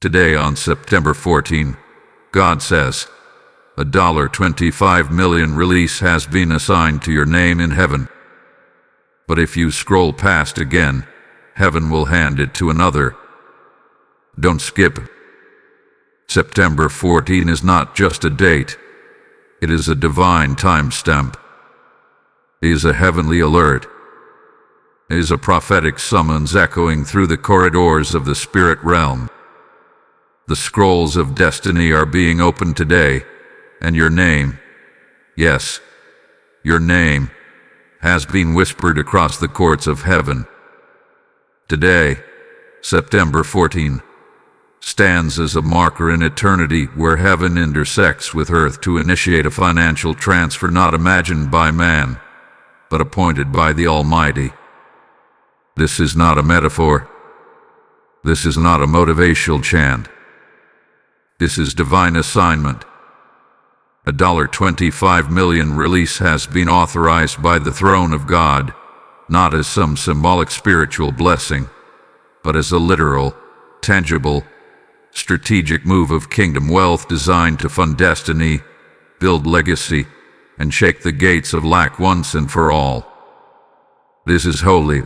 Today on September 14, God says, a $25 million release has been assigned to your name in heaven. But if you scroll past again, heaven will hand it to another. Don't skip. September 14 is not just a date. It is a divine timestamp. It is a heavenly alert. It is a prophetic summons echoing through the corridors of the spirit realm. The scrolls of destiny are being opened today, and your name, yes, your name, has been whispered across the courts of heaven. Today, September 14, stands as a marker in eternity where heaven intersects with earth to initiate a financial transfer not imagined by man, but appointed by the Almighty. This is not a metaphor. This is not a motivational chant. This is divine assignment. A $25 million release has been authorized by the throne of God, not as some symbolic spiritual blessing, but as a literal, tangible, strategic move of kingdom wealth designed to fund destiny, build legacy, and shake the gates of lack once and for all. This is holy.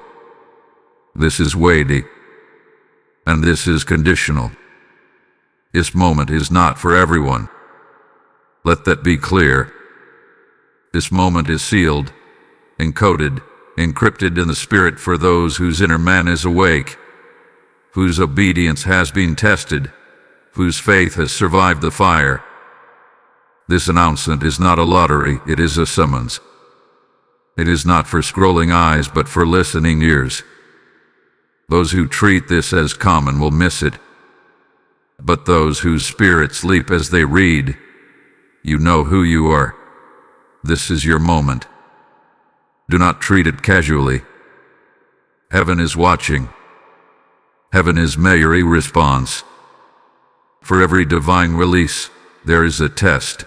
This is weighty. And this is conditional. This moment is not for everyone. Let that be clear. This moment is sealed, encoded, encrypted in the spirit for those whose inner man is awake, whose obedience has been tested, whose faith has survived the fire. This announcement is not a lottery, it is a summons. It is not for scrolling eyes, but for listening ears. Those who treat this as common will miss it. But those whose spirits leap as they read, you know who you are. This is your moment. Do not treat it casually. Heaven is watching. Heaven is Mary response. For every divine release, there is a test.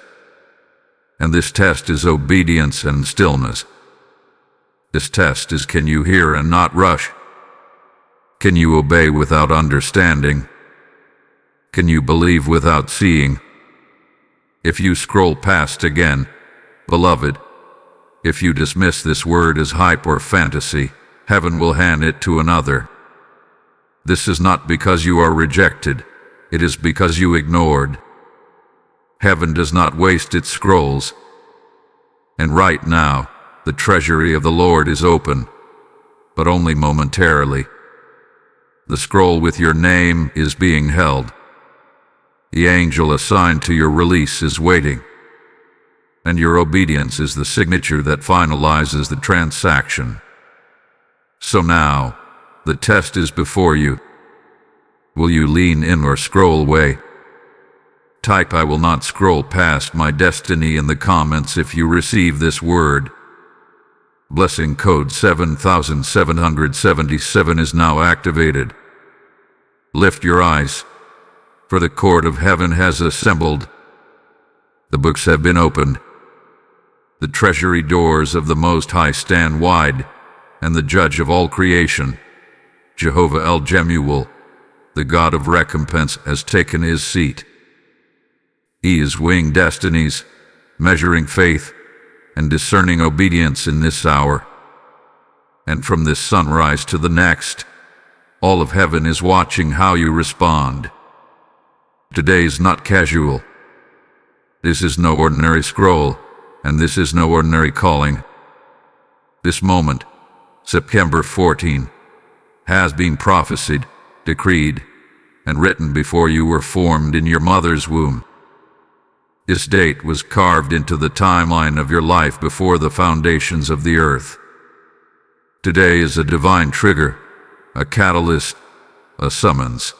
And this test is obedience and stillness. This test is, can you hear and not rush? Can you obey without understanding? Can you believe without seeing? If you scroll past again, beloved, if you dismiss this word as hype or fantasy, heaven will hand it to another. This is not because you are rejected, it is because you ignored. Heaven does not waste its scrolls. And right now, the treasury of the Lord is open, but only momentarily. The scroll with your name is being held. The angel assigned to your release is waiting, and your obedience is the signature that finalizes the transaction. So now, the test is before you. Will you lean in or scroll away? Type "I will not scroll past my destiny" in the comments if you receive this word. Blessing code 7777 is now activated. Lift your eyes, for the court of heaven has assembled. The books have been opened. The treasury doors of the Most High stand wide, and the judge of all creation, Jehovah El-Jemuel, the God of recompense, has taken his seat. He is weighing destinies, measuring faith, and discerning obedience in this hour. And from this sunrise to the next, all of heaven is watching how you respond. Today is not casual. This is no ordinary scroll, and this is no ordinary calling. This moment, September 14, has been prophesied, decreed, and written before you were formed in your mother's womb. This date was carved into the timeline of your life before the foundations of the earth. Today is a divine trigger, a catalyst, a summons.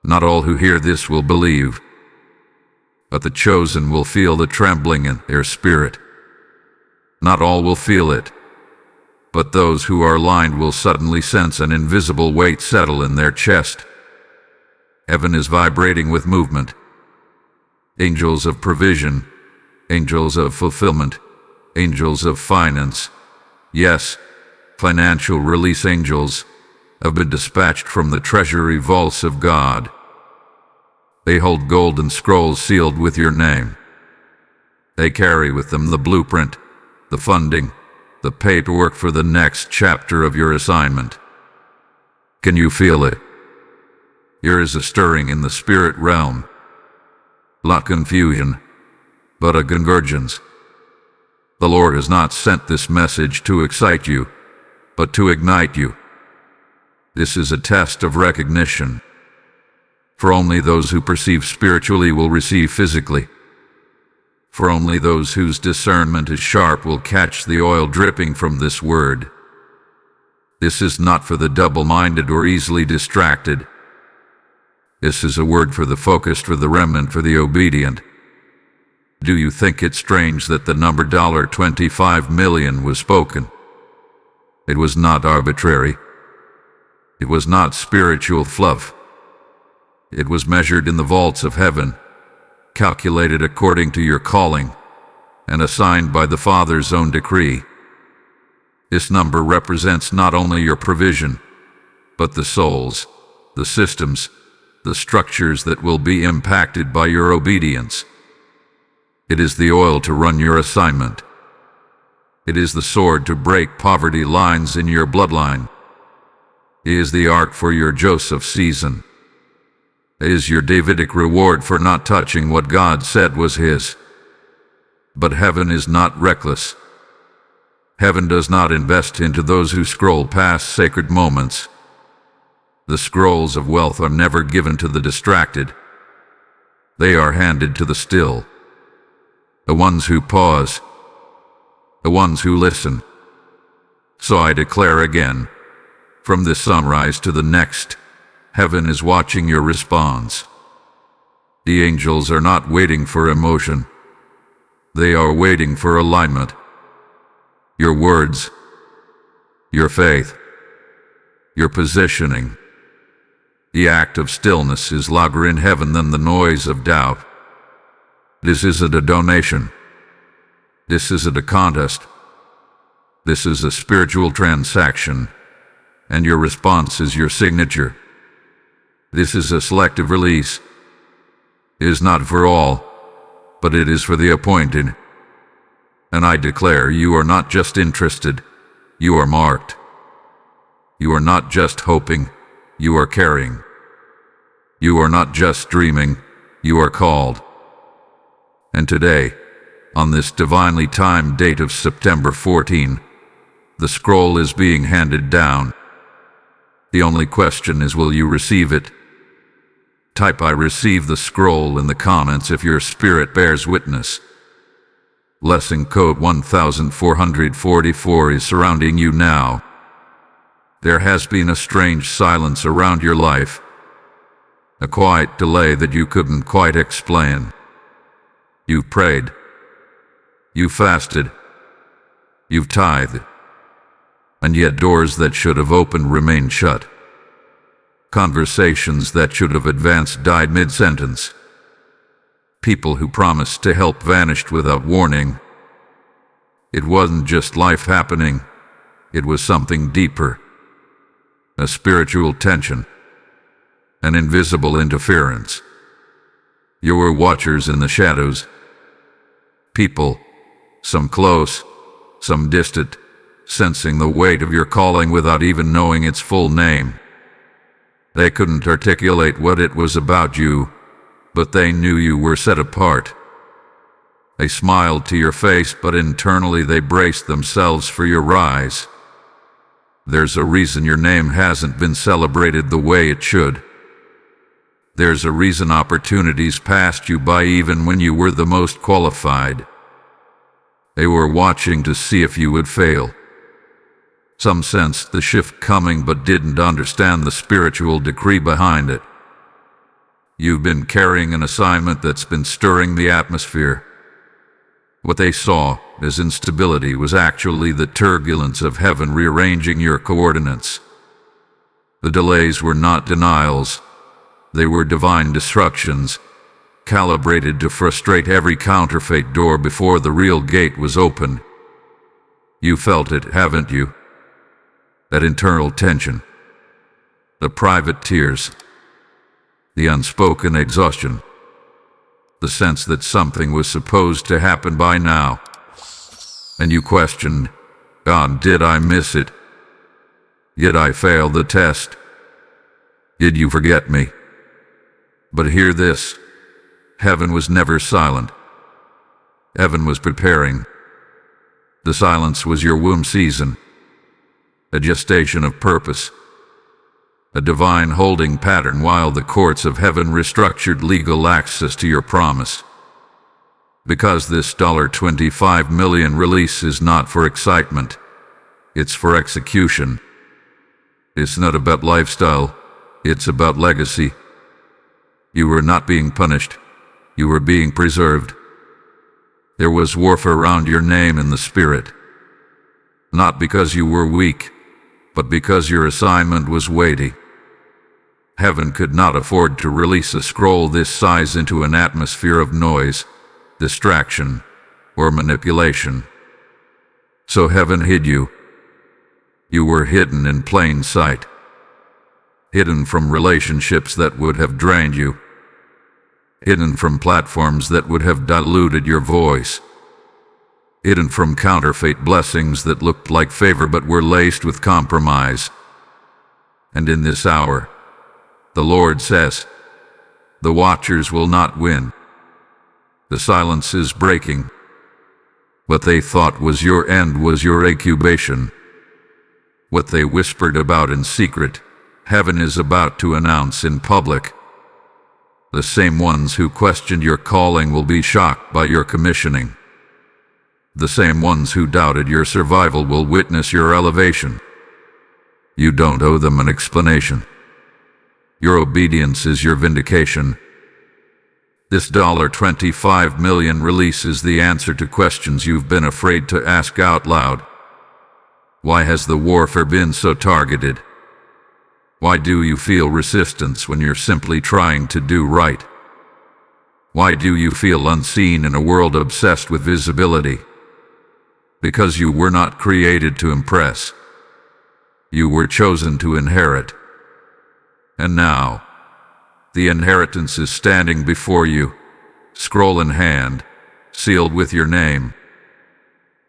Not all who hear this will believe, but the chosen will feel the trembling in their spirit. Not all will feel it, but those who are aligned will suddenly sense an invisible weight settle in their chest. Heaven is vibrating with movement. Angels of provision, angels of fulfillment, angels of finance, yes, financial release angels, have been dispatched from the treasury vaults of God. They hold golden scrolls sealed with your name. They carry with them the blueprint, the funding, the paperwork for the next chapter of your assignment. Can you feel it? There is a stirring in the spirit realm. Not confusion, but a convergence. The Lord has not sent this message to excite you, but to ignite you. This is a test of recognition. For only those who perceive spiritually will receive physically. For only those whose discernment is sharp will catch the oil dripping from this word. This is not for the double-minded or easily distracted. This is a word for the focused, for the remnant, for the obedient. Do you think it strange that the number $25 million was spoken? It was not arbitrary. It was not spiritual fluff. It was measured in the vaults of heaven, calculated according to your calling, and assigned by the Father's own decree. This number represents not only your provision, but the souls, the systems, the structures that will be impacted by your obedience. It is the oil to run your assignment. It is the sword to break poverty lines in your bloodline. It is the ark for your Joseph season. It is your Davidic reward for not touching what God said was his. But heaven is not reckless. Heaven does not invest into those who scroll past sacred moments. The scrolls of wealth are never given to the distracted. They are handed to the still, the ones who pause, the ones who listen. So I declare again, from this sunrise to the next, heaven is watching your response. The angels are not waiting for emotion. They are waiting for alignment. Your words, your faith, your positioning. The act of stillness is louder in heaven than the noise of doubt. This isn't a donation. This isn't a contest. This is a spiritual transaction, and your response is your signature. This is a selective release. It is not for all, but it is for the appointed. And I declare you are not just interested, you are marked. You are not just hoping, you are carrying. You are not just dreaming, you are called. And today, on this divinely timed date of September 14, the scroll is being handed down. The only question is, will you receive it? Type "I receive the scroll" in the comments if your spirit bears witness. Blessing code 1444 is surrounding you now. There has been a strange silence around your life, a quiet delay that you couldn't quite explain. You've prayed, you've fasted, you've tithed, and yet doors that should have opened remain shut. Conversations that should have advanced died mid-sentence. People who promised to help vanished without warning. It wasn't just life happening, it was something deeper. A spiritual tension, an invisible interference. You were watchers in the shadows. People, some close, some distant, sensing the weight of your calling without even knowing its full name. They couldn't articulate what it was about you, but they knew you were set apart. They smiled to your face, but internally they braced themselves for your rise. There's a reason your name hasn't been celebrated the way it should. There's a reason opportunities passed you by even when you were the most qualified. They were watching to see if you would fail. Some sensed the shift coming but didn't understand the spiritual decree behind it. You've been carrying an assignment that's been stirring the atmosphere. What they saw as instability was actually the turbulence of heaven rearranging your coordinates. The delays were not denials. They were divine disruptions, calibrated to frustrate every counterfeit door before the real gate was open. You felt it, haven't you? That internal tension, the private tears, the unspoken exhaustion, the sense that something was supposed to happen by now. And you questioned, God, did I miss it? Did I fail the test? Did you forget me? But hear this. Heaven was never silent. Heaven was preparing. The silence was your womb season, a gestation of purpose, a divine holding pattern while the courts of heaven restructured legal access to your promise. Because this $25 million release is not for excitement, it's for execution. It's not about lifestyle, it's about legacy. You were not being punished, you were being preserved. There was warfare around your name in the spirit, not because you were weak, but because your assignment was weighty. Heaven could not afford to release a scroll this size into an atmosphere of noise, distraction, or manipulation. So heaven hid you. You were hidden in plain sight, hidden from relationships that would have drained you, hidden from platforms that would have diluted your voice, hidden from counterfeit blessings that looked like favor but were laced with compromise. And in this hour, the Lord says, the watchers will not win. The silence is breaking. What they thought was your end was your incubation. What they whispered about in secret, heaven is about to announce in public. The same ones who questioned your calling will be shocked by your commissioning. The same ones who doubted your survival will witness your elevation. You don't owe them an explanation. Your obedience is your vindication. This $25 million release is the answer to questions you've been afraid to ask out loud. Why has the warfare been so targeted? Why do you feel resistance when you're simply trying to do right? Why do you feel unseen in a world obsessed with visibility? Because you were not created to impress. You were chosen to inherit. And now, the inheritance is standing before you, scroll in hand, sealed with your name.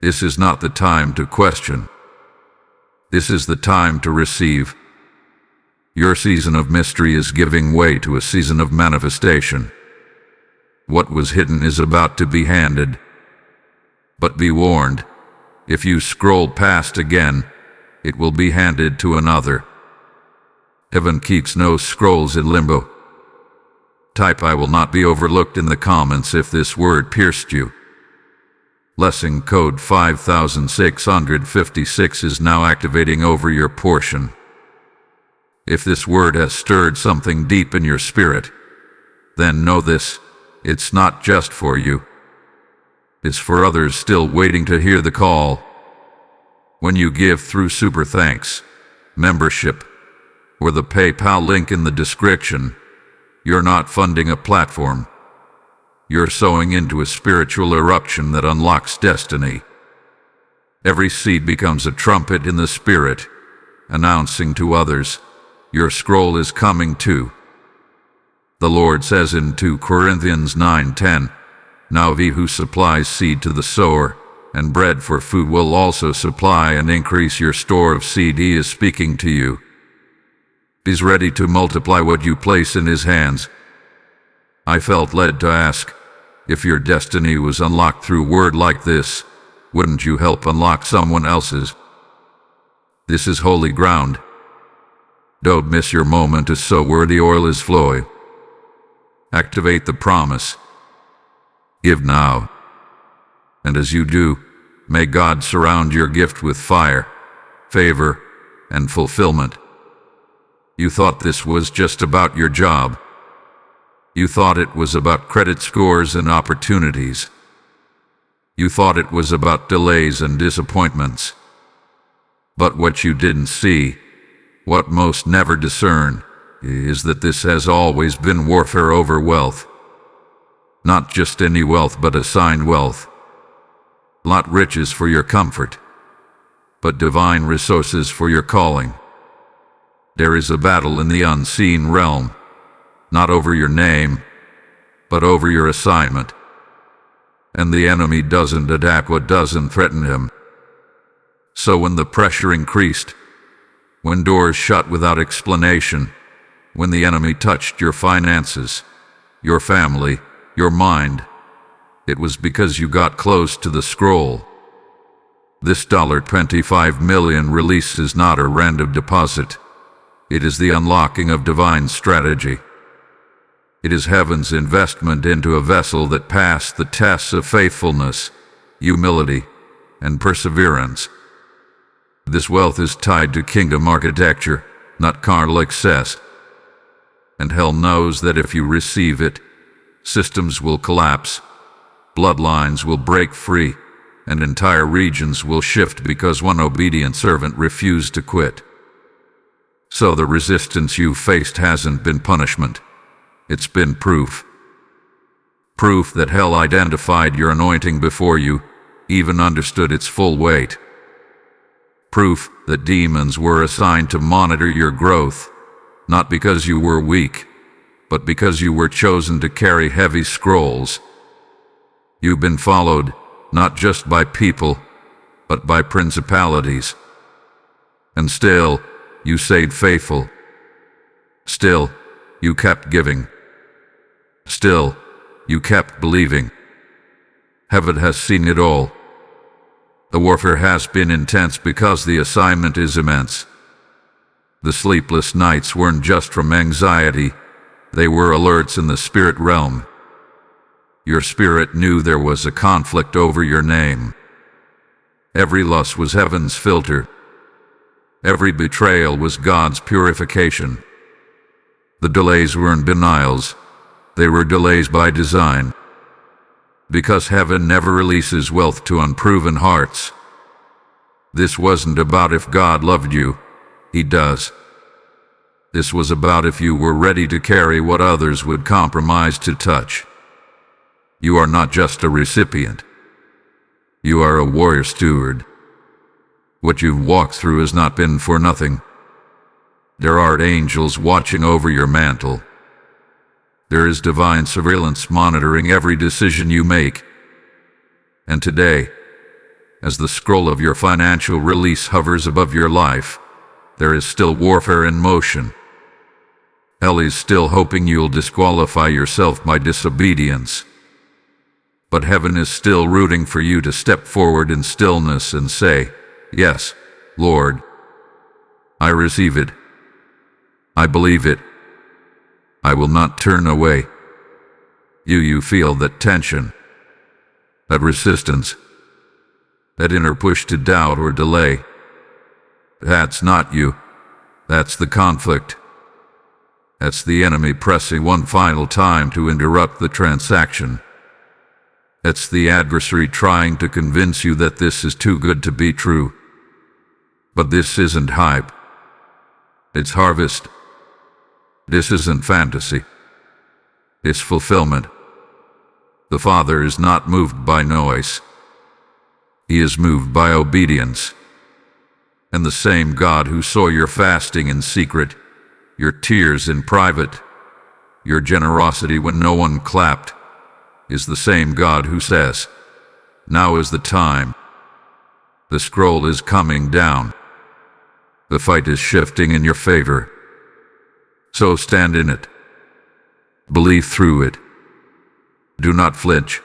This is not the time to question. This is the time to receive. Your season of mystery is giving way to a season of manifestation. What was hidden is about to be handed. But be warned, if you scroll past again, it will be handed to another. Heaven keeps no scrolls in limbo. Type I will not be overlooked in the comments if this word pierced you. Lesson code 5656 is now activating over your portion. If this word has stirred something deep in your spirit, then know this, it's not just for you. It's for others still waiting to hear the call. When you give through Super Thanks, membership, or the PayPal link in the description, you're not funding a platform. You're sowing into a spiritual eruption that unlocks destiny. Every seed becomes a trumpet in the spirit, announcing to others, your scroll is coming too. The Lord says in 2 Corinthians 9:10, now he who supplies seed to the sower and bread for food will also supply and increase your store of seed. He is speaking to you. He's ready to multiply what you place in his hands. I felt led to ask, if your destiny was unlocked through word like this, wouldn't you help unlock someone else's? This is holy ground. Don't miss your moment to sow where the oil is flowing. Activate the promise. Give now. And as you do, may God surround your gift with fire, favor, and fulfillment. You thought this was just about your job. You thought it was about credit scores and opportunities. You thought it was about delays and disappointments. But what you didn't see, what most never discern, is that this has always been warfare over wealth. Not just any wealth, but assigned wealth. Not riches for your comfort, but divine resources for your calling. There is a battle in the unseen realm, not over your name, but over your assignment. And the enemy doesn't attack what doesn't threaten him. So when the pressure increased, when doors shut without explanation, when the enemy touched your finances, your family, your mind, it was because you got close to the scroll. This $25 million release is not a random deposit. It is the unlocking of divine strategy. It is heaven's investment into a vessel that passed the tests of faithfulness, humility, and perseverance. This wealth is tied to kingdom architecture, not carnal excess. And hell knows that if you receive it, systems will collapse, bloodlines will break free, and entire regions will shift because one obedient servant refused to quit. So the resistance you faced hasn't been punishment. It's been proof. Proof that hell identified your anointing before you even understood its full weight. Proof that demons were assigned to monitor your growth, not because you were weak, but because you were chosen to carry heavy scrolls. You've been followed, not just by people, but by principalities. And still, you stayed faithful. Still, you kept giving. Still, you kept believing. Heaven has seen it all. The warfare has been intense because the assignment is immense. The sleepless nights weren't just from anxiety, they were alerts in the spirit realm. Your spirit knew there was a conflict over your name. Every loss was heaven's filter. Every betrayal was God's purification. The delays weren't denials, they were delays by design. Because heaven never releases wealth to unproven hearts. This wasn't about if God loved you, He does. This was about if you were ready to carry what others would compromise to touch. You are not just a recipient. You are a warrior steward. What you've walked through has not been for nothing. There are angels watching over your mantle. There is divine surveillance monitoring every decision you make. And today, as the scroll of your financial release hovers above your life, there is still warfare in motion. Hell is still hoping you'll disqualify yourself by disobedience. But heaven is still rooting for you to step forward in stillness and say, "Yes, Lord. I receive it. I believe it. I will not turn away." You feel that tension, that resistance, that inner push to doubt or delay. That's not you. That's the conflict. That's the enemy pressing one final time to interrupt the transaction. It's the adversary trying to convince you that this is too good to be true. But this isn't hype. It's harvest. This isn't fantasy. It's fulfillment. The Father is not moved by noise. He is moved by obedience. And the same God who saw your fasting in secret, your tears in private, your generosity when no one clapped, is the same God who says, "Now is the time." The scroll is coming down. The fight is shifting in your favor. So stand in it. Believe through it. Do not flinch.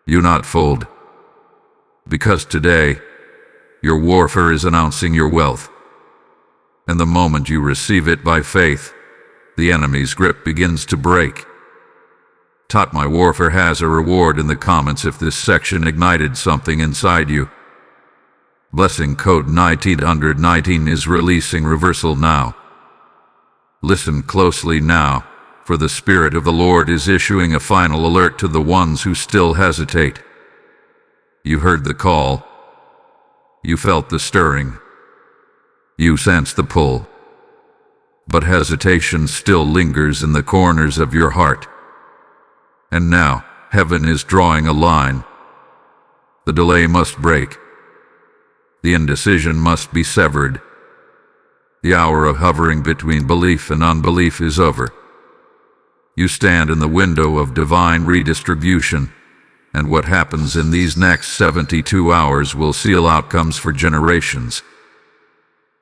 Do not fold. Because today, your warfare is announcing your wealth. And the moment you receive it by faith, the enemy's grip begins to break. Taught My Warfare has a reward in the comments if this section ignited something inside you. Blessing code 1919 is releasing reversal now. Listen closely now, for the Spirit of the Lord is issuing a final alert to the ones who still hesitate. You heard the call. You felt the stirring. You sensed the pull. But hesitation still lingers in the corners of your heart. And now, heaven is drawing a line. The delay must break. The indecision must be severed. The hour of hovering between belief and unbelief is over. You stand in the window of divine redistribution, and what happens in these next 72 hours will seal outcomes for generations.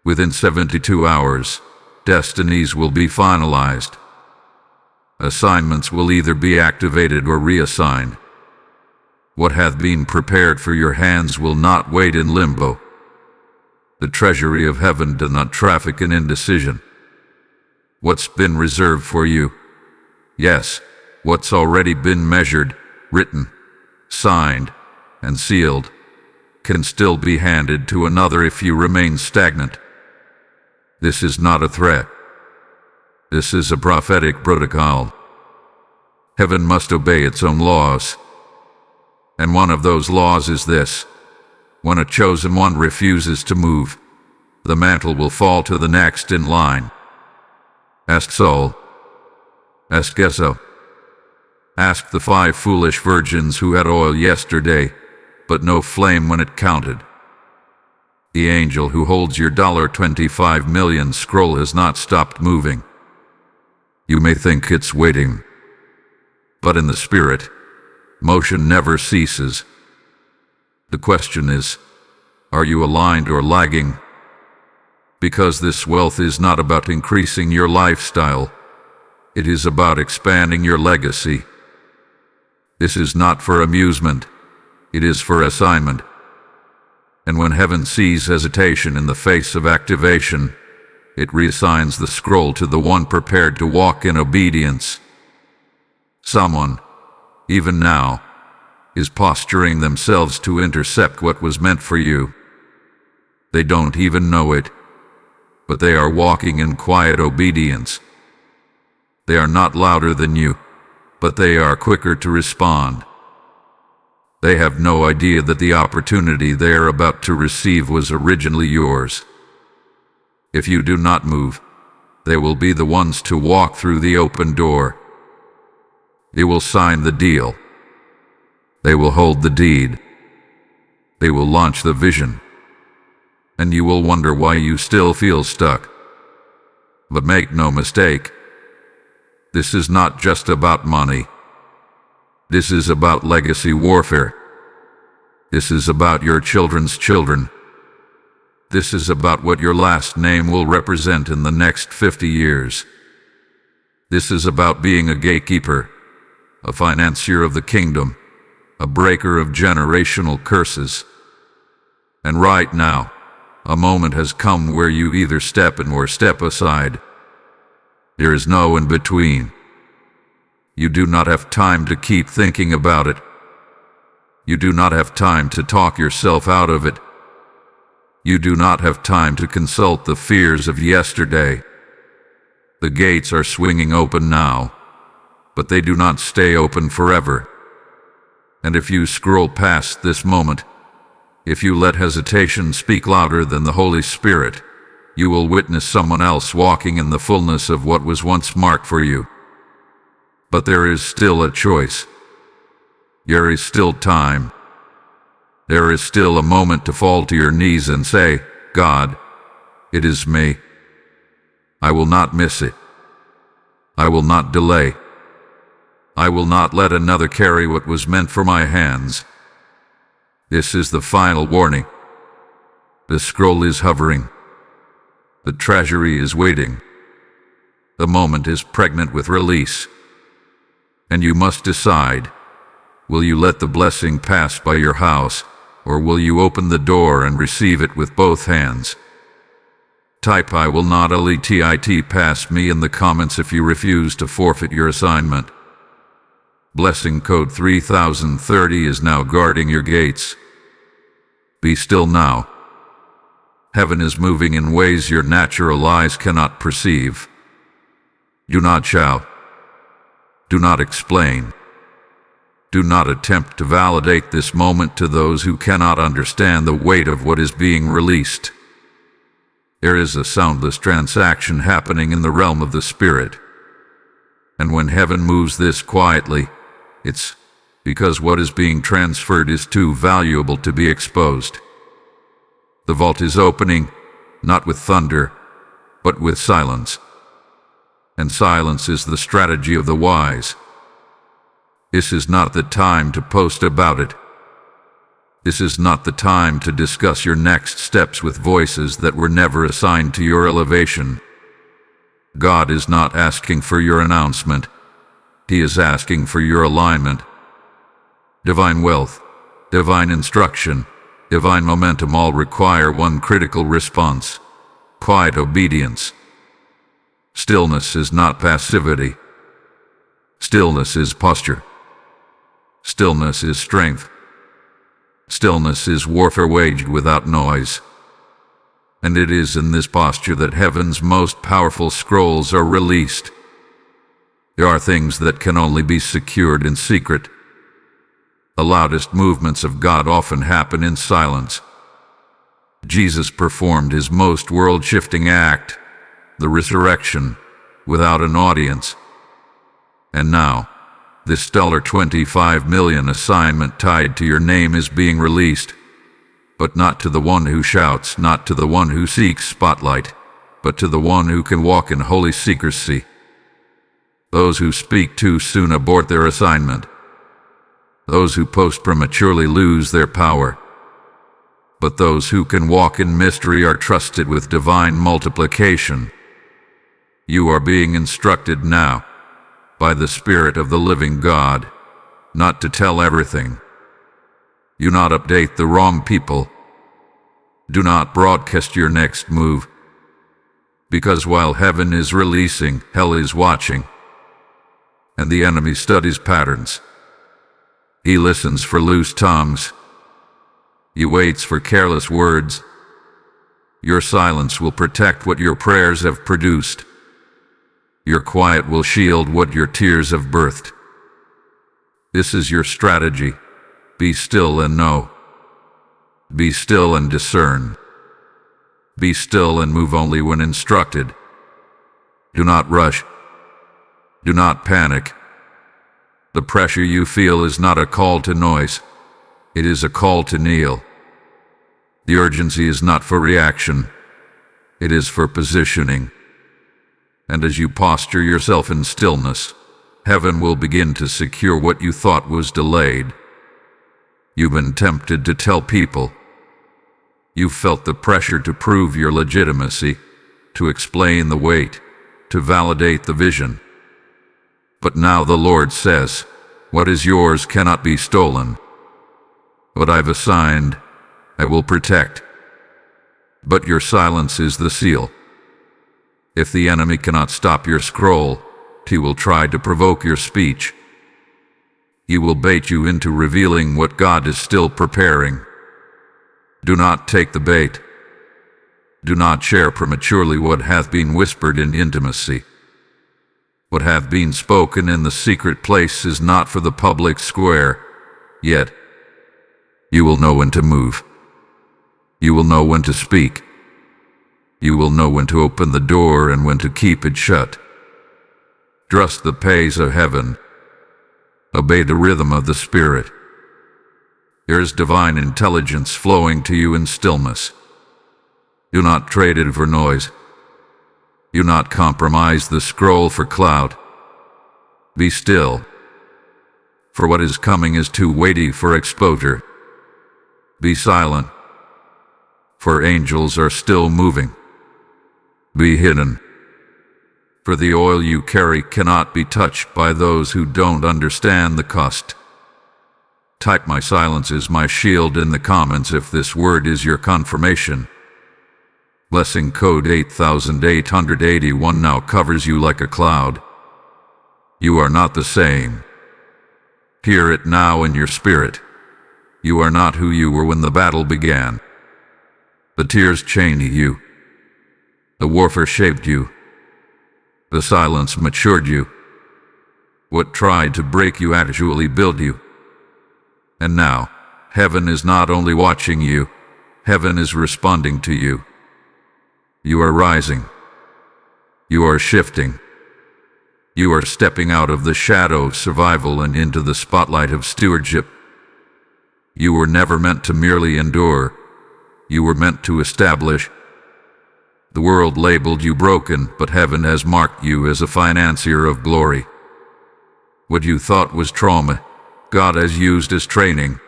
Within 72 hours, destinies will be finalized. Assignments will either be activated or reassigned. What hath been prepared for your hands will not wait in limbo. The treasury of heaven does not traffic in indecision. What's been reserved for you? Yes, what's already been measured, written, signed, and sealed, can still be handed to another if you remain stagnant. This is not a threat. This is a prophetic protocol. Heaven must obey its own laws. And one of those laws is this: when a chosen one refuses to move, the mantle will fall to the next in line. Ask Saul. Ask Gesso. Ask the 5 foolish virgins who had oil yesterday, but no flame when it counted. The angel who holds your $25 million scroll has not stopped moving. You may think it's waiting, but in the spirit, motion never ceases. The question is, are you aligned or lagging? Because this wealth is not about increasing your lifestyle. It is about expanding your legacy. This is not for amusement. It is for assignment. And when heaven sees hesitation in the face of activation, it reassigns the scroll to the one prepared to walk in obedience. Someone, even now, is posturing themselves to intercept what was meant for you. They don't even know it, but they are walking in quiet obedience. They are not louder than you, but they are quicker to respond. They have no idea that the opportunity they are about to receive was originally yours. If you do not move, they will be the ones to walk through the open door. They will sign the deal. They will hold the deed. They will launch the vision. And you will wonder why you still feel stuck. But make no mistake, this is not just about money. This is about legacy warfare. This is about your children's children. This is about what your last name will represent in the next 50 years. This is about being a gatekeeper, a financier of the kingdom, a breaker of generational curses. And right now, a moment has come where you either step in or step aside. There is no in between. You do not have time to keep thinking about it. You do not have time to talk yourself out of it. You do not have time to consult the fears of yesterday. The gates are swinging open now, but they do not stay open forever. And if you scroll past this moment, if you let hesitation speak louder than the Holy Spirit, you will witness someone else walking in the fullness of what was once marked for you. But there is still a choice. There is still time. There is still a moment to fall to your knees and say, God, it is me. I will not miss it. I will not delay. I will not let another carry what was meant for my hands. This is the final warning. The scroll is hovering. The treasury is waiting. The moment is pregnant with release. And you must decide, will you let the blessing pass by your house, or will you open the door and receive it with both hands? Type I will not let it pass me in the comments if you refuse to forfeit your assignment. Blessing code 3030 is now guarding your gates. Be still now. Heaven is moving in ways your natural eyes cannot perceive. Do not shout. Do not explain. Do not attempt to validate this moment to those who cannot understand the weight of what is being released. There is a soundless transaction happening in the realm of the Spirit. And when heaven moves this quietly, it's because what is being transferred is too valuable to be exposed. The vault is opening, not with thunder, but with silence. and silence is the strategy of the wise. This is not the time to post about it. This is not the time to discuss your next steps with voices that were never assigned to your elevation. God is not asking for your announcement. He is asking for your alignment. Divine wealth, divine instruction, divine momentum all require one critical response: quiet obedience. Stillness is not passivity. Stillness is posture. Stillness is strength. Stillness is warfare waged without noise. And it is in this posture that heaven's most powerful scrolls are released. There are things that can only be secured in secret. The loudest movements of God often happen in silence. Jesus performed his most world-shifting act, the resurrection, without an audience. And now, this $25 million assignment tied to your name is being released, but not to the one who shouts, not to the one who seeks spotlight, but to the one who can walk in holy secrecy. Those who speak too soon abort their assignment. Those who post prematurely lose their power. But those who can walk in mystery are trusted with divine multiplication. You are being instructed now, by the Spirit of the living God, not to tell everything. Do not update the wrong people. Do not broadcast your next move. Because while heaven is releasing, hell is watching. And the enemy studies patterns. He listens for loose tongues. He waits for careless words. Your silence will protect what your prayers have produced. Your quiet will shield what your tears have birthed. This is your strategy. Be still and know. Be still and discern. Be still and move only when instructed. Do not rush. Do not panic. The pressure you feel is not a call to noise. It is a call to kneel. The urgency is not for reaction. It is for positioning. And as you posture yourself in stillness, heaven will begin to secure what you thought was delayed. You've been tempted to tell people. You've felt the pressure to prove your legitimacy, to explain the weight, to validate the vision. But now the Lord says, what is yours cannot be stolen. What I've assigned, I will protect. But your silence is the seal. If the enemy cannot stop your scroll, he will try to provoke your speech. He will bait you into revealing what God is still preparing. Do not take the bait. Do not share prematurely what hath been whispered in intimacy. What hath been spoken in the secret place is not for the public square, yet you will know when to move. You will know when to speak. You will know when to open the door and when to keep it shut. Trust the pace of heaven. Obey the rhythm of the Spirit. There is divine intelligence flowing to you in stillness. Do not trade it for noise. Do not compromise the scroll for clout. Be still, for what is coming is too weighty for exposure. Be silent, for angels are still moving. Be hidden, for the oil you carry cannot be touched by those who don't understand the cost. Type "my silence is my shield" in the comments if this word is your confirmation. Blessing code 8881 now covers you like a cloud. You are not the same. Hear it now in your spirit. You are not who you were when the battle began. The tears chained you. The warfare shaped you. The silence matured you. What tried to break you actually built you. And now, heaven is not only watching you, heaven is responding to you. You are rising. You are shifting. You are stepping out of the shadow of survival and into the spotlight of stewardship. You were never meant to merely endure. You were meant to establish. The world labeled you broken, but heaven has marked you as a financier of glory. What you thought was trauma, God has used as training.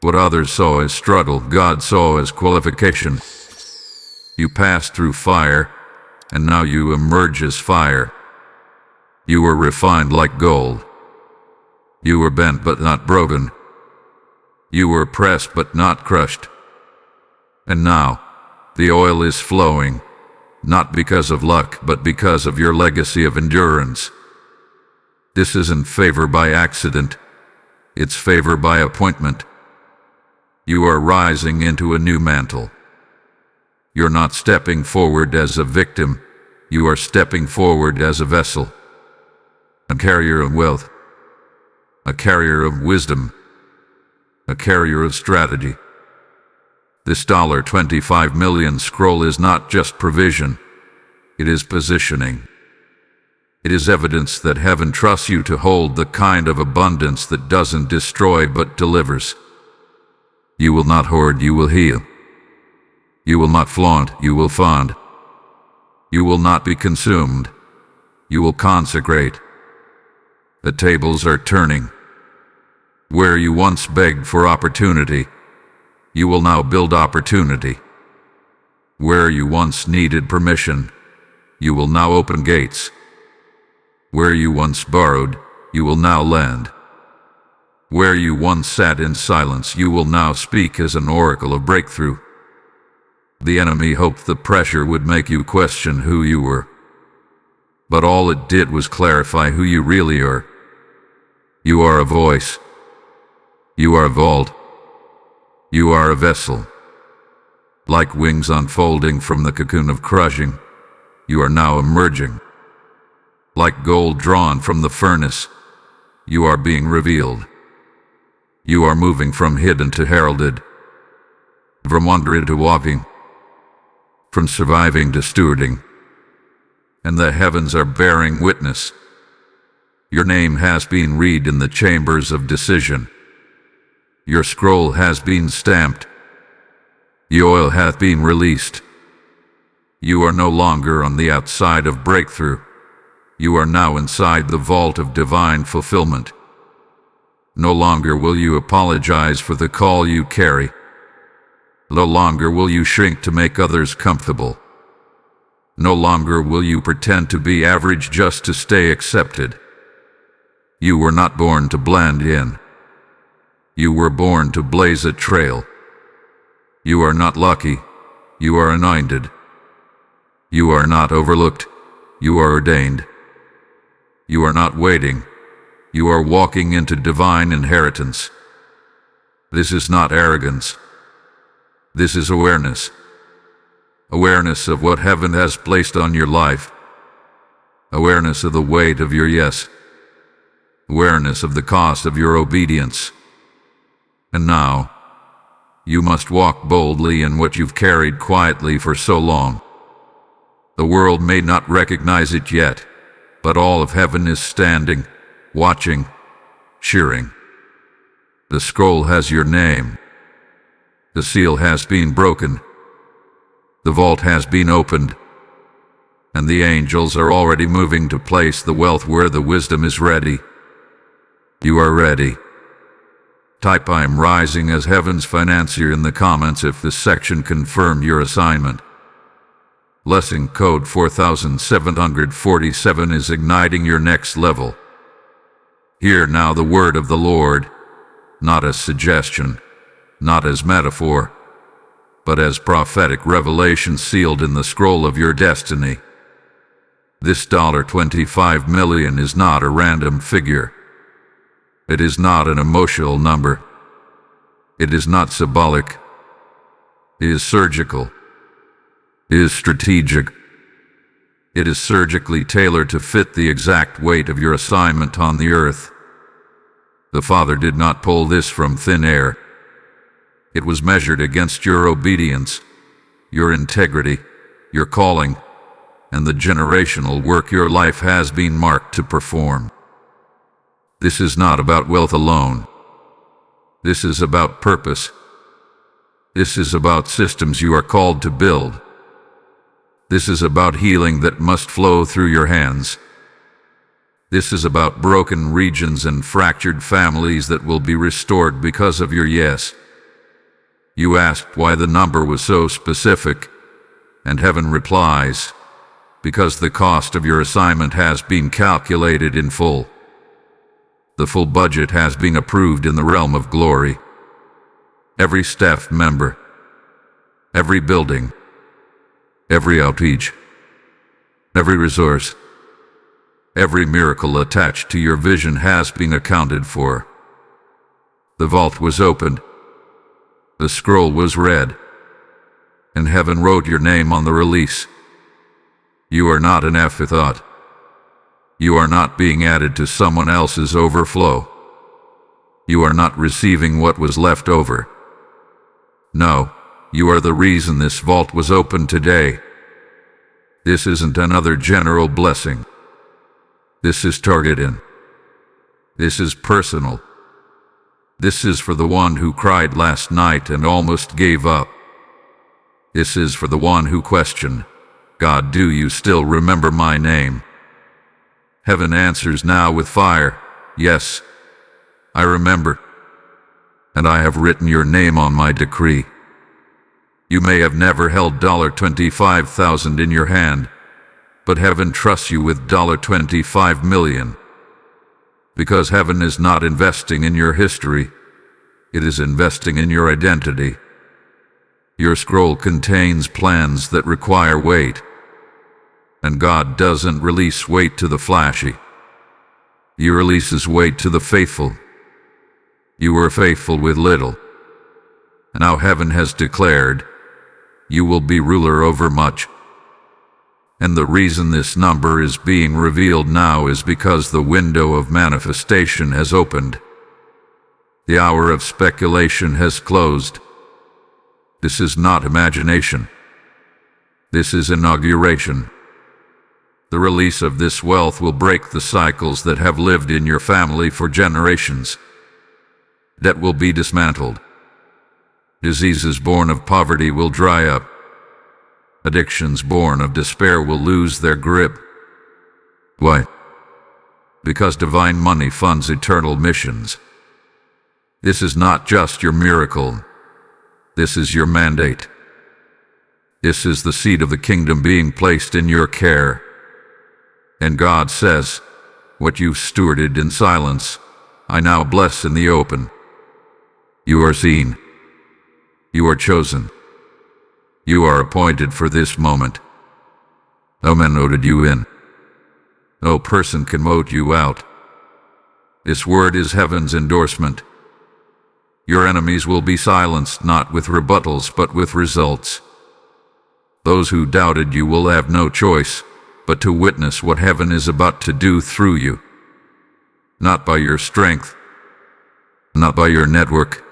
What others saw as struggle, God saw as qualification. You passed through fire, and now you emerge as fire. You were refined like gold. You were bent but not broken. You were pressed but not crushed. And now, the oil is flowing, not because of luck, but because of your legacy of endurance. This isn't favor by accident. It's favor by appointment. You are rising into a new mantle. You're not stepping forward as a victim. You are stepping forward as a vessel. A carrier of wealth. A carrier of wisdom. A carrier of strategy. This $25 million scroll is not just provision. It is positioning. It is evidence that heaven trusts you to hold the kind of abundance that doesn't destroy but delivers. You will not hoard, you will heal. You will not flaunt, you will fund. You will not be consumed. You will consecrate. The tables are turning. Where you once begged for opportunity, you will now build opportunity. Where you once needed permission, you will now open gates. Where you once borrowed, you will now lend. Where you once sat in silence, you will now speak as an oracle of breakthrough. The enemy hoped the pressure would make you question who you were. But all it did was clarify who you really are. You are a voice. You are a vault. You are a vessel. Like wings unfolding from the cocoon of crushing, you are now emerging. Like gold drawn from the furnace, you are being revealed. You are moving from hidden to heralded, from wandering to walking, from surviving to stewarding. And the heavens are bearing witness. Your name has been read in the chambers of decision. Your scroll has been stamped. The oil hath been released. You are no longer on the outside of breakthrough. You are now inside the vault of divine fulfillment. No longer will you apologize for the call you carry. No longer will you shrink to make others comfortable. No longer will you pretend to be average just to stay accepted. You were not born to blend in. You were born to blaze a trail. You are not lucky. You are anointed. You are not overlooked. You are ordained. You are not waiting. You are walking into divine inheritance. This is not arrogance. This is awareness. Awareness of what heaven has placed on your life. Awareness of the weight of your yes. Awareness of the cost of your obedience. And now, you must walk boldly in what you've carried quietly for so long. The world may not recognize it yet, but all of heaven is standing, watching, cheering. The scroll has your name. The seal has been broken. The vault has been opened. And the angels are already moving to place the wealth where the wisdom is ready. You are ready. Type "I am rising as heaven's financier" in the comments if this section confirmed your assignment. Blessing code 4747 is igniting your next level. Hear now the word of the Lord, not as suggestion, not as metaphor, but as prophetic revelation sealed in the scroll of your destiny. This $25 million is not a random figure. It is not an emotional number. It is not symbolic. It is surgical. It is strategic. It is surgically tailored to fit the exact weight of your assignment on the earth. The Father did not pull this from thin air. It was measured against your obedience, your integrity, your calling, and the generational work your life has been marked to perform. This is not about wealth alone. This is about purpose. This is about systems you are called to build. This is about healing that must flow through your hands. This is about broken regions and fractured families that will be restored because of your yes. You asked why the number was so specific, and heaven replies, because the cost of your assignment has been calculated in full. The full budget has been approved in the realm of glory. Every staff member, every building, every outreach, every resource, every miracle attached to your vision has been accounted for. The vault was opened, the scroll was read, and heaven wrote your name on the release. You are not an afterthought. You are not being added to someone else's overflow. You are not receiving what was left over. No, you are the reason this vault was opened today. This isn't another general blessing. This is targeted. This is personal. This is for the one who cried last night and almost gave up. This is for the one who questioned, God, do you still remember my name? Heaven answers now with fire, yes, I remember, and I have written your name on my decree. You may have never held $25,000 in your hand, but heaven trusts you with $25 million. Because heaven is not investing in your history, it is investing in your identity. Your scroll contains plans that require weight, and God doesn't release weight to the flashy. He releases weight to the faithful. You were faithful with little. Now heaven has declared, you will be ruler over much. And the reason this number is being revealed now is because the window of manifestation has opened. The hour of speculation has closed. This is not imagination. This is inauguration. The release of this wealth will break the cycles that have lived in your family for generations. Debt will be dismantled. Diseases born of poverty will dry up. Addictions born of despair will lose their grip. Why? Because divine money funds eternal missions. This is not just your miracle. This is your mandate. This is the seed of the kingdom being placed in your care. And God says, what you stewarded in silence, I now bless in the open. You are seen. You are chosen. You are appointed for this moment. No man voted you in. No person can vote you out. This word is heaven's endorsement. Your enemies will be silenced not with rebuttals but with results. Those who doubted you will have no choice but to witness what heaven is about to do through you. Not by your strength, not by your network,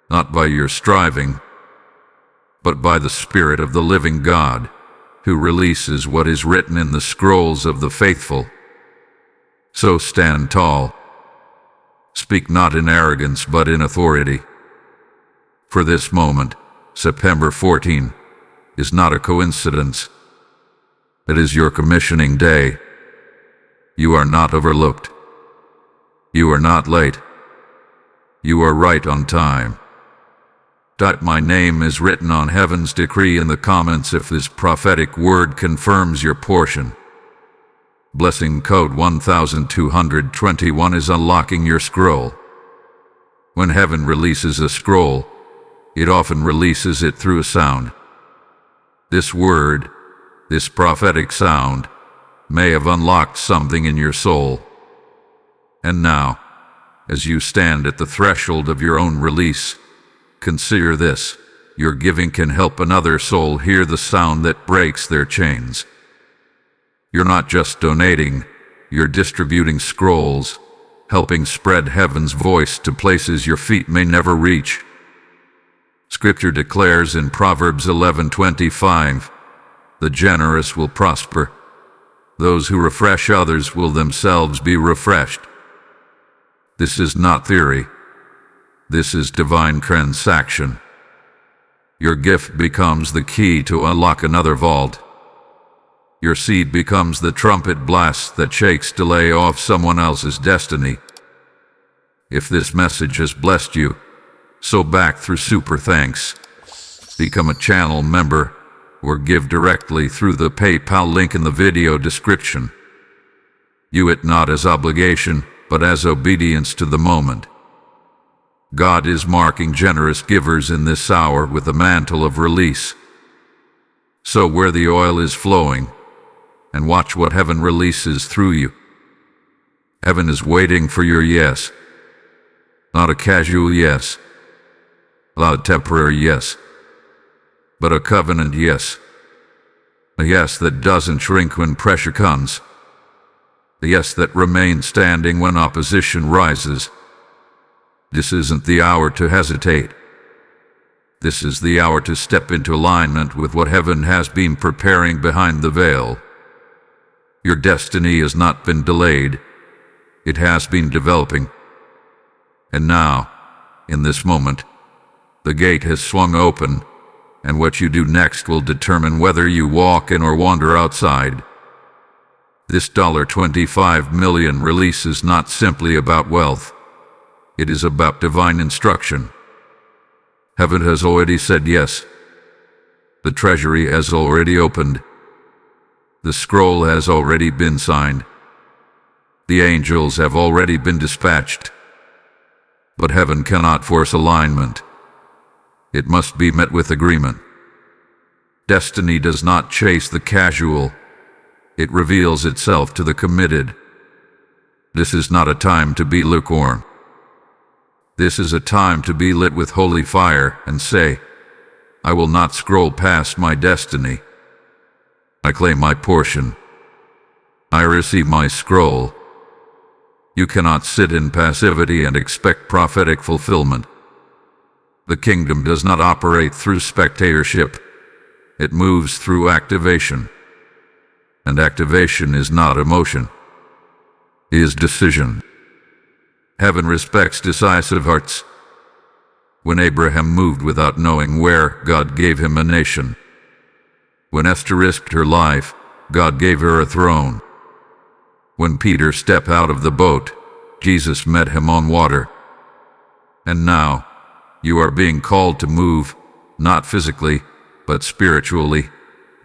not by your striving, but by the Spirit of the living God, who releases what is written in the scrolls of the faithful. So stand tall. Speak not in arrogance but in authority. For this moment, September 14, is not a coincidence. It is your commissioning day. You are not overlooked. You are not late. You are right on time. My name is written on heaven's decree in the comments if this prophetic word confirms your portion. Blessing code 1221 is unlocking your scroll. When heaven releases a scroll, it often releases it through a sound. This word, this prophetic sound, may have unlocked something in your soul. And now, as you stand at the threshold of your own release, consider this: your giving can help another soul hear the sound that breaks their chains. You're not just donating, you're distributing scrolls, helping spread heaven's voice to places your feet may never reach. Scripture declares in Proverbs 11:25, the generous will prosper. Those who refresh others will themselves be refreshed. This is not theory. This is divine transaction. Your gift becomes the key to unlock another vault. Your seed becomes the trumpet blast that shakes delay off someone else's destiny. If this message has blessed you, so back through super thanks. Become a channel member or give directly through the PayPal link in the video description. View it not as obligation, but as obedience to the moment. God is marking generous givers in this hour with a mantle of release. So where the oil is flowing, and watch what heaven releases through you. Heaven is waiting for your yes. Not a casual yes, not a temporary yes, but a covenant yes. A yes that doesn't shrink when pressure comes. A yes that remains standing when opposition rises. This isn't the hour to hesitate. This is the hour to step into alignment with what heaven has been preparing behind the veil. Your destiny has not been delayed. It has been developing. And now, in this moment, the gate has swung open, and what you do next will determine whether you walk in or wander outside. This $25 million release is not simply about wealth. It is about divine instruction. Heaven has already said yes. The treasury has already opened. The scroll has already been signed. The angels have already been dispatched. But heaven cannot force alignment. It must be met with agreement. Destiny does not chase the casual. It reveals itself to the committed. This is not a time to be lukewarm. This is a time to be lit with holy fire and say, I will not scroll past my destiny. I claim my portion. I receive my scroll. You cannot sit in passivity and expect prophetic fulfillment. The kingdom does not operate through spectatorship. It moves through activation. And activation is not emotion. It is decision. Heaven respects decisive hearts. When Abraham moved without knowing where, God gave him a nation. When Esther risked her life, God gave her a throne. When Peter stepped out of the boat, Jesus met him on water. And now, you are being called to move, not physically, but spiritually,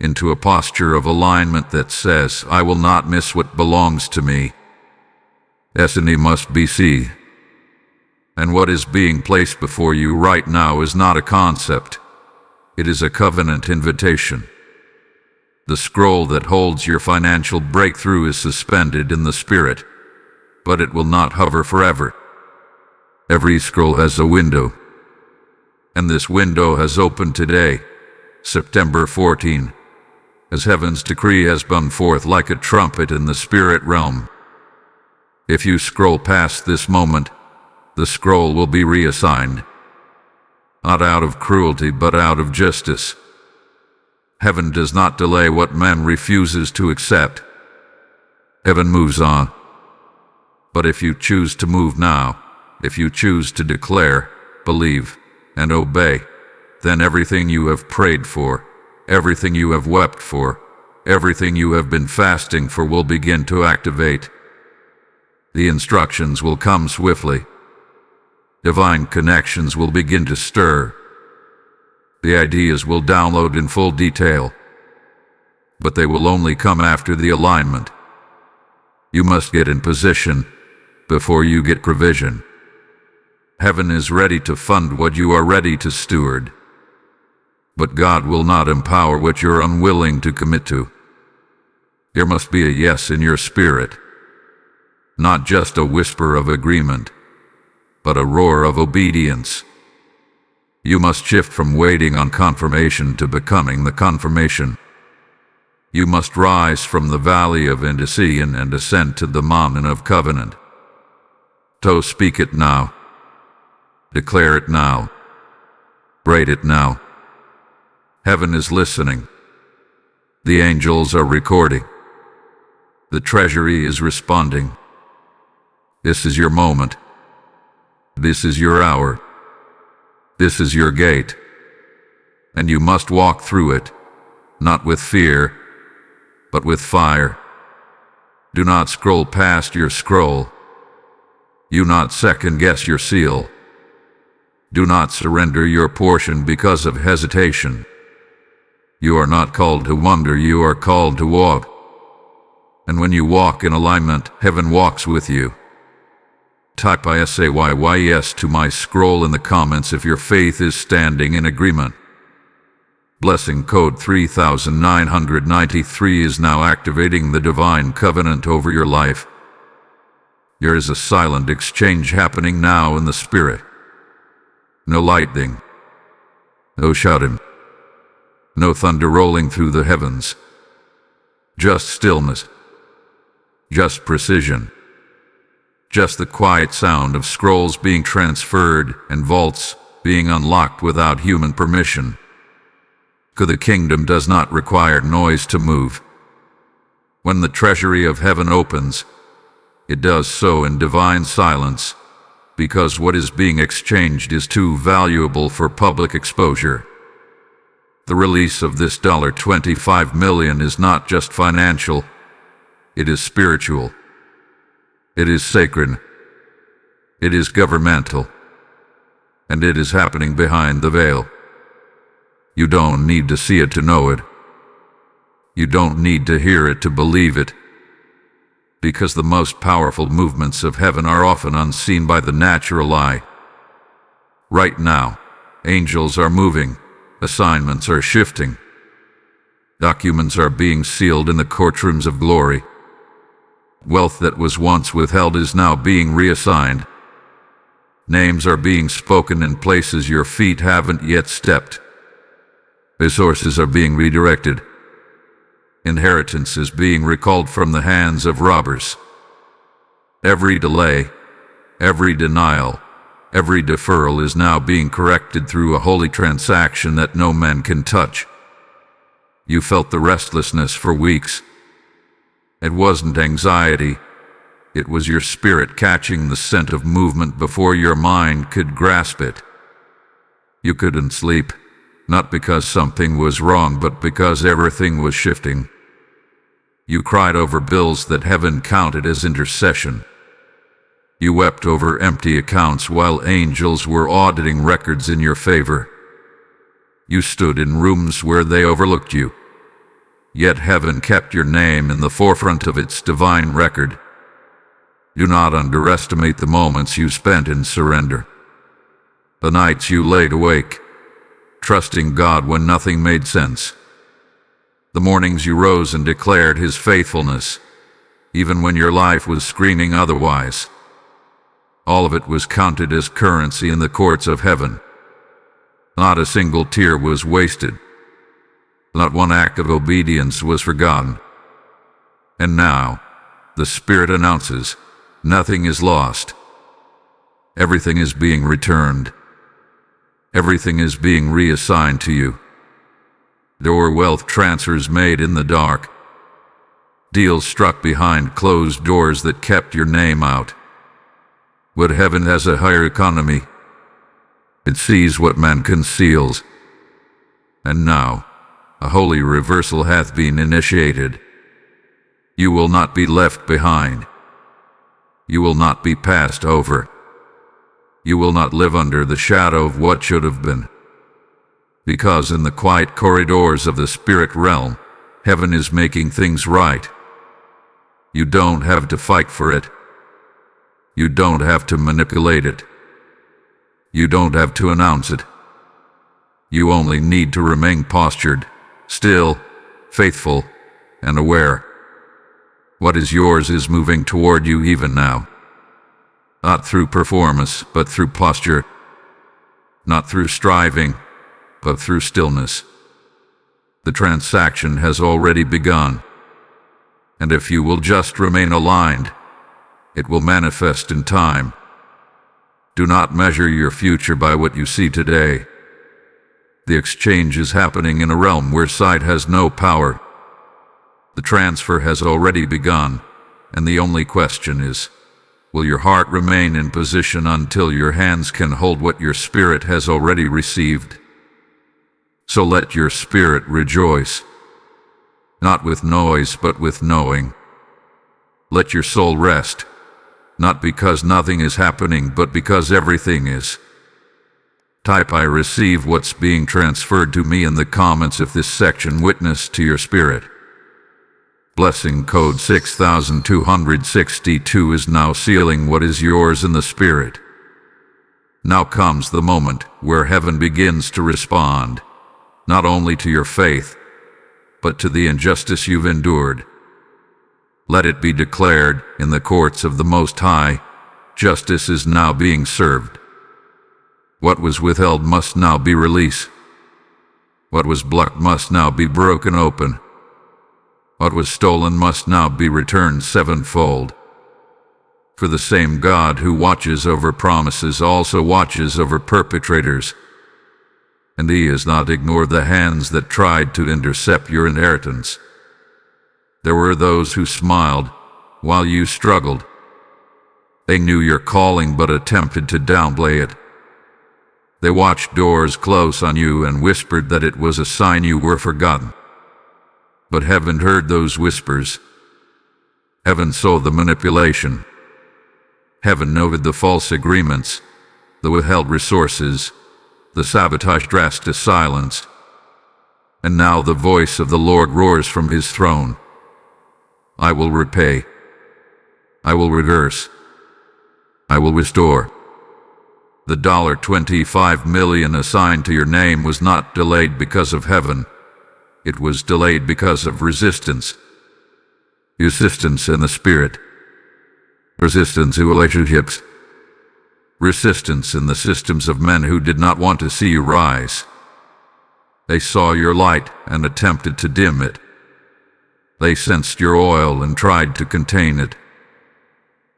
into a posture of alignment that says, I will not miss what belongs to me. Destiny must be seen. And what is being placed before you right now is not a concept. It is a covenant invitation. The scroll that holds your financial breakthrough is suspended in the spirit, but it will not hover forever. Every scroll has a window, and this window has opened today, September 14, as heaven's decree has gone forth like a trumpet in the spirit realm. If you scroll past this moment, the scroll will be reassigned, not out of cruelty but out of justice. Heaven does not delay what man refuses to accept. Heaven moves on. But if you choose to move now, if you choose to declare, believe, and obey, then everything you have prayed for, everything you have wept for, everything you have been fasting for will begin to activate. The instructions will come swiftly. Divine connections will begin to stir. The ideas will download in full detail, but they will only come after the alignment. You must get in position before you get provision. Heaven is ready to fund what you are ready to steward, but God will not empower what you're unwilling to commit to. There must be a yes in your spirit, not just a whisper of agreement, but a roar of obedience. You must shift from waiting on confirmation to becoming the confirmation. You must rise from the valley of indecision and ascend to the mountain of covenant. So speak it now. Declare it now. Write it now. Heaven is listening. The angels are recording. The treasury is responding. This is your moment. This is your hour. This is your gate, and you must walk through it, not with fear, but with fire. Do not scroll past your scroll. You not second-guess your seal. Do not surrender your portion because of hesitation. You are not called to wonder, you are called to walk. And when you walk in alignment, heaven walks with you. Type ISAYYES to my scroll in the comments if your faith is standing in agreement. Blessing code 3993 is now activating the divine covenant over your life. There is a silent exchange happening now in the spirit. No lightning, no shouting, no thunder rolling through the heavens. Just stillness, just precision, just the quiet sound of scrolls being transferred and vaults being unlocked without human permission. For the kingdom does not require noise to move. When the treasury of heaven opens, it does so in divine silence, because what is being exchanged is too valuable for public exposure. The release of this $25 million is not just financial, it is spiritual. It is sacred. It is governmental. And it is happening behind the veil. You don't need to see it to know it. You don't need to hear it to believe it. Because the most powerful movements of heaven are often unseen by the natural eye. Right now, angels are moving, assignments are shifting. Documents are being sealed in the courtrooms of glory. Wealth that was once withheld is now being reassigned. Names are being spoken in places your feet haven't yet stepped. Resources are being redirected. Inheritance is being recalled from the hands of robbers. Every delay, every denial, every deferral is now being corrected through a holy transaction that no man can touch. You felt the restlessness for weeks. It wasn't anxiety. It was your spirit catching the scent of movement before your mind could grasp it. You couldn't sleep. Not because something was wrong, but because everything was shifting. You cried over bills that heaven counted as intercession. You wept over empty accounts while angels were auditing records in your favor. You stood in rooms where they overlooked you. Yet heaven kept your name in the forefront of its divine record. Do not underestimate the moments you spent in surrender. The nights you laid awake, trusting God when nothing made sense. The mornings you rose and declared His faithfulness, even when your life was screaming otherwise. All of it was counted as currency in the courts of heaven. Not a single tear was wasted. Not one act of obedience was forgotten. And now, the Spirit announces, nothing is lost. Everything is being returned. Everything is being reassigned to you. There were wealth transfers made in the dark. Deals struck behind closed doors that kept your name out. But heaven has a higher economy. It sees what man conceals. And now, a holy reversal hath been initiated. You will not be left behind. You will not be passed over. You will not live under the shadow of what should have been. Because in the quiet corridors of the spirit realm, heaven is making things right. You don't have to fight for it. You don't have to manipulate it. You don't have to announce it. You only need to remain postured, still, faithful, and aware. What is yours is moving toward you even now. Not through performance, but through posture. Not through striving, but through stillness. The transaction has already begun. And if you will just remain aligned, it will manifest in time. Do not measure your future by what you see today. The exchange is happening in a realm where sight has no power. The transfer has already begun, and the only question is, will your heart remain in position until your hands can hold what your spirit has already received? So let your spirit rejoice. not with noise but with knowing. Let your soul rest, not because nothing is happening but because everything is. Type "I receive what's being transferred to me" in the comments if this section witnessed to your spirit. Blessing code 6262 is now sealing what is yours in the spirit. Now comes the moment where heaven begins to respond, not only to your faith, but to the injustice you've endured. Let it be declared in the courts of the Most High, justice is now being served. What was withheld must now be released. What was blocked must now be broken open. What was stolen must now be returned sevenfold. For the same God who watches over promises also watches over perpetrators, and He has not ignored the hands that tried to intercept your inheritance. There were those who smiled while you struggled. They knew your calling but attempted to downplay it. They watched doors close on you and whispered that it was a sign you were forgotten. But heaven heard those whispers. Heaven saw the manipulation. Heaven noted the false agreements, the withheld resources, the sabotage dressed as silence. And now the voice of the Lord roars from His throne. I will repay. I will reverse. I will restore. The $25 million assigned to your name was not delayed because of heaven. It was delayed because of resistance. Resistance in the spirit. Resistance in relationships. Resistance in the systems of men who did not want to see you rise. They saw your light and attempted to dim it. They sensed your oil and tried to contain it.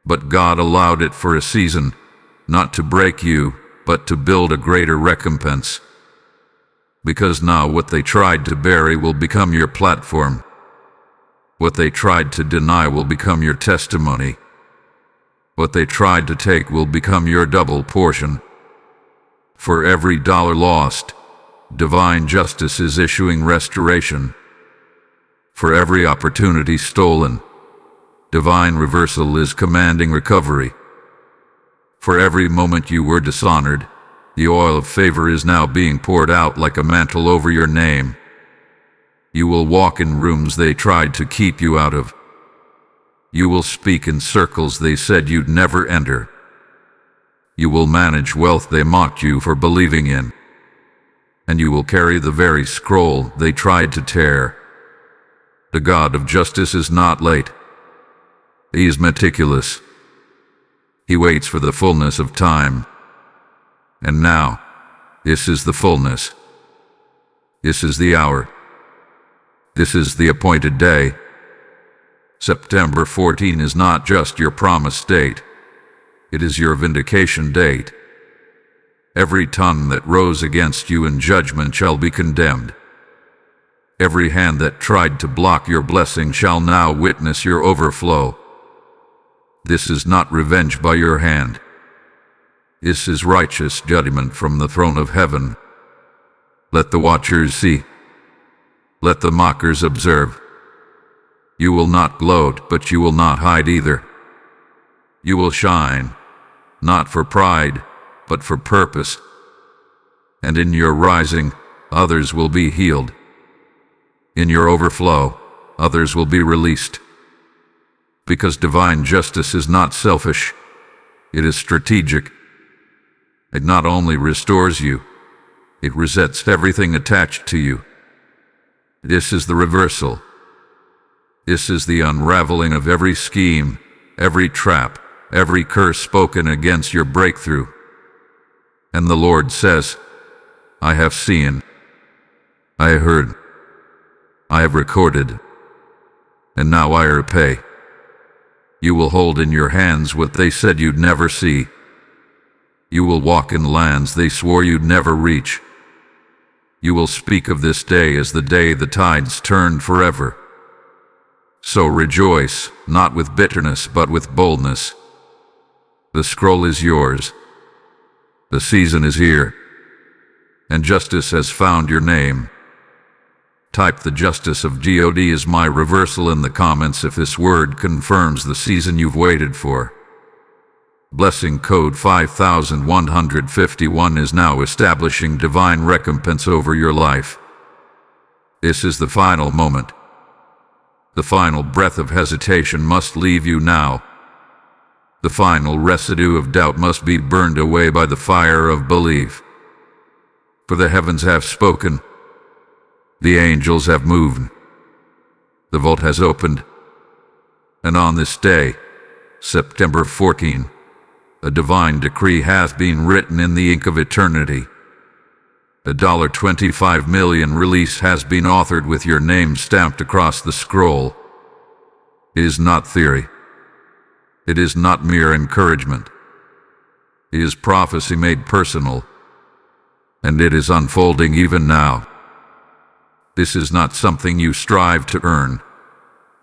But God allowed it for a season, not to break you, but to build a greater recompense. Because now what they tried to bury will become your platform. What they tried to deny will become your testimony. What they tried to take will become your double portion. For every dollar lost, divine justice is issuing restoration. For every opportunity stolen, divine reversal is commanding recovery. For every moment you were dishonored, the oil of favor is now being poured out like a mantle over your name. You will walk in rooms they tried to keep you out of. You will speak in circles they said you'd never enter. You will manage wealth they mocked you for believing in. And you will carry the very scroll they tried to tear. The God of justice is not late. He is meticulous. He waits for the fullness of time. And now, this is the fullness. This is the hour. This is the appointed day. September 14 is not just your promised date. It is your vindication date. Every tongue that rose against you in judgment shall be condemned. Every hand that tried to block your blessing shall now witness your overflow. This is not revenge by your hand. This is righteous judgment from the throne of heaven. Let the watchers see. Let the mockers observe. You will not gloat, but you will not hide either. You will shine, not for pride, but for purpose. And in your rising, others will be healed. In your overflow, others will be released. Because divine justice is not selfish, it is strategic. It not only restores you, it resets everything attached to you. This is the reversal. This is the unraveling of every scheme, every trap, every curse spoken against your breakthrough. And the Lord says, I have seen, I have heard, I have recorded, and now I repay. You will hold in your hands what they said you'd never see. You will walk in lands they swore you'd never reach. You will speak of this day as the day the tides turned forever. So rejoice, not with bitterness, but with boldness. The scroll is yours. The season is here, and justice has found your name. Type the justice of God is my reversal in the comments if this word confirms the season you've waited for. Blessing code 5151 is now establishing divine recompense over your life. This is the final moment. The final breath of hesitation must leave you now. The final residue of doubt must be burned away by the fire of belief. For the heavens have spoken. The angels have moved. The vault has opened. And on this day, September 14, a divine decree hath been written in the ink of eternity. A $25 million release has been authored with your name stamped across the scroll. It is not theory. It is not mere encouragement. It is prophecy made personal, and it is unfolding even now. This is not something you strive to earn.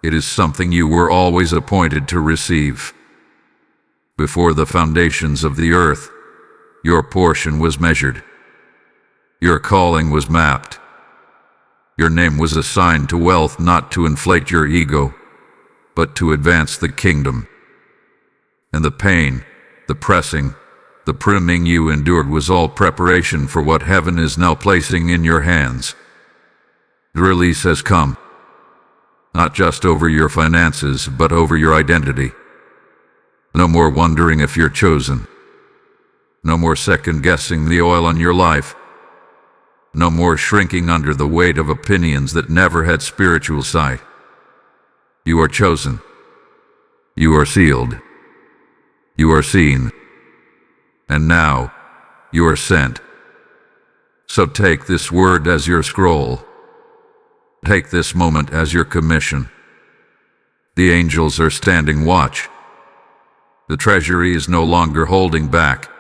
It is something you were always appointed to receive. Before the foundations of the earth, your portion was measured. Your calling was mapped. Your name was assigned to wealth not to inflate your ego, but to advance the kingdom. And the pain, the pressing, the pruning you endured was all preparation for what heaven is now placing in your hands. The release has come, not just over your finances, but over your identity. No more wondering if you're chosen. No more second-guessing the oil on your life. No more shrinking under the weight of opinions that never had spiritual sight. You are chosen. You are sealed. You are seen. And now, you are sent. So take this word as your scroll. Take this moment as your commission. The angels are standing watch. The treasury is no longer holding back.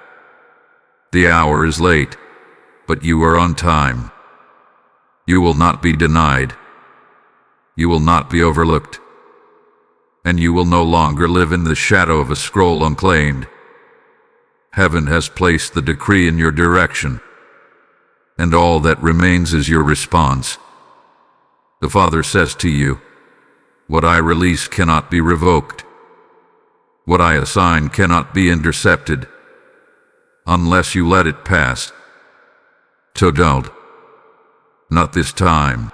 The hour is late, but you are on time. You will not be denied. You will not be overlooked. And you will no longer live in the shadow of a scroll unclaimed. Heaven has placed the decree in your direction, and all that remains is your response. The Father says to you, what I release cannot be revoked. What I assign cannot be intercepted, unless you let it pass. So don't. Not this time.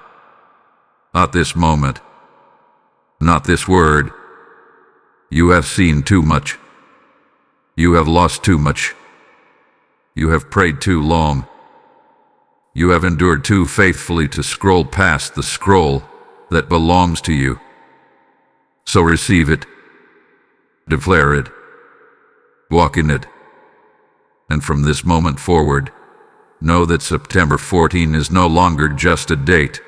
Not this moment. Not this word. You have seen too much. You have lost too much. You have prayed too long. You have endured too faithfully to scroll past the scroll that belongs to you. So receive it. Declare it. Walk in it. And from this moment forward, know that September 14 is no longer just a date.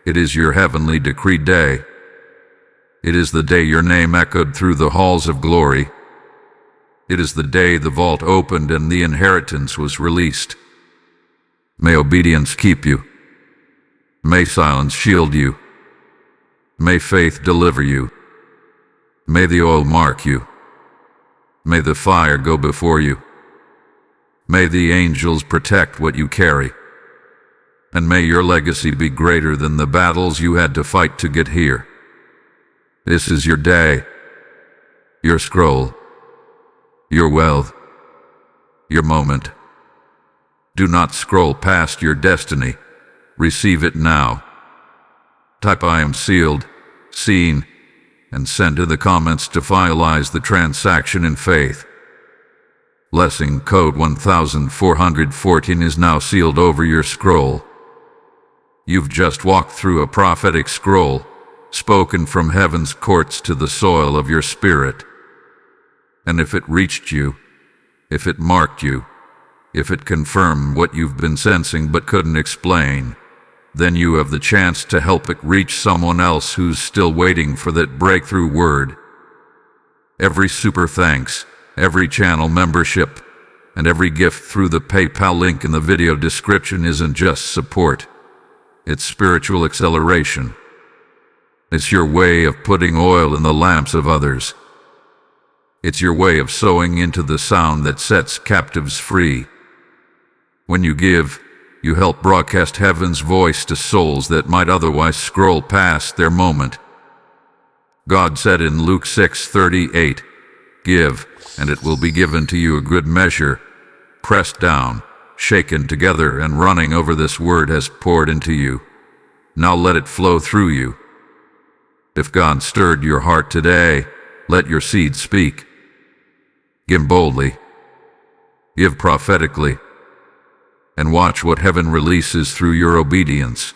It is your heavenly decreed day. It is the day your name echoed through the halls of glory. It is the day the vault opened and the inheritance was released. May obedience keep you. May silence shield you. May faith deliver you. May the oil mark you. May the fire go before you. May the angels protect what you carry. And may your legacy be greater than the battles you had to fight to get here. This is your day, your scroll, your wealth, your moment. Do not scroll past your destiny. Receive it now. Type I am sealed, seen, and send to the comments to finalize the transaction in faith. Blessing code 1414 is now sealed over your scroll. You've just walked through a prophetic scroll, spoken from heaven's courts to the soil of your spirit. And if it reached you, if it marked you, if it confirmed what you've been sensing but couldn't explain, then you have the chance to help it reach someone else who's still waiting for that breakthrough word. Every super thanks, every channel membership, and every gift through the PayPal link in the video description isn't just support. It's spiritual acceleration. It's your way of putting oil in the lamps of others. It's your way of sowing into the sound that sets captives free. When you give, you help broadcast heaven's voice to souls that might otherwise scroll past their moment. God said in Luke 6:38, "Give, and it will be given to you a good measure, pressed down, shaken together, and running over. This word has poured into you. Now let it flow through you." If God stirred your heart today, let your seed speak. Give boldly. Give prophetically. And watch what heaven releases through your obedience.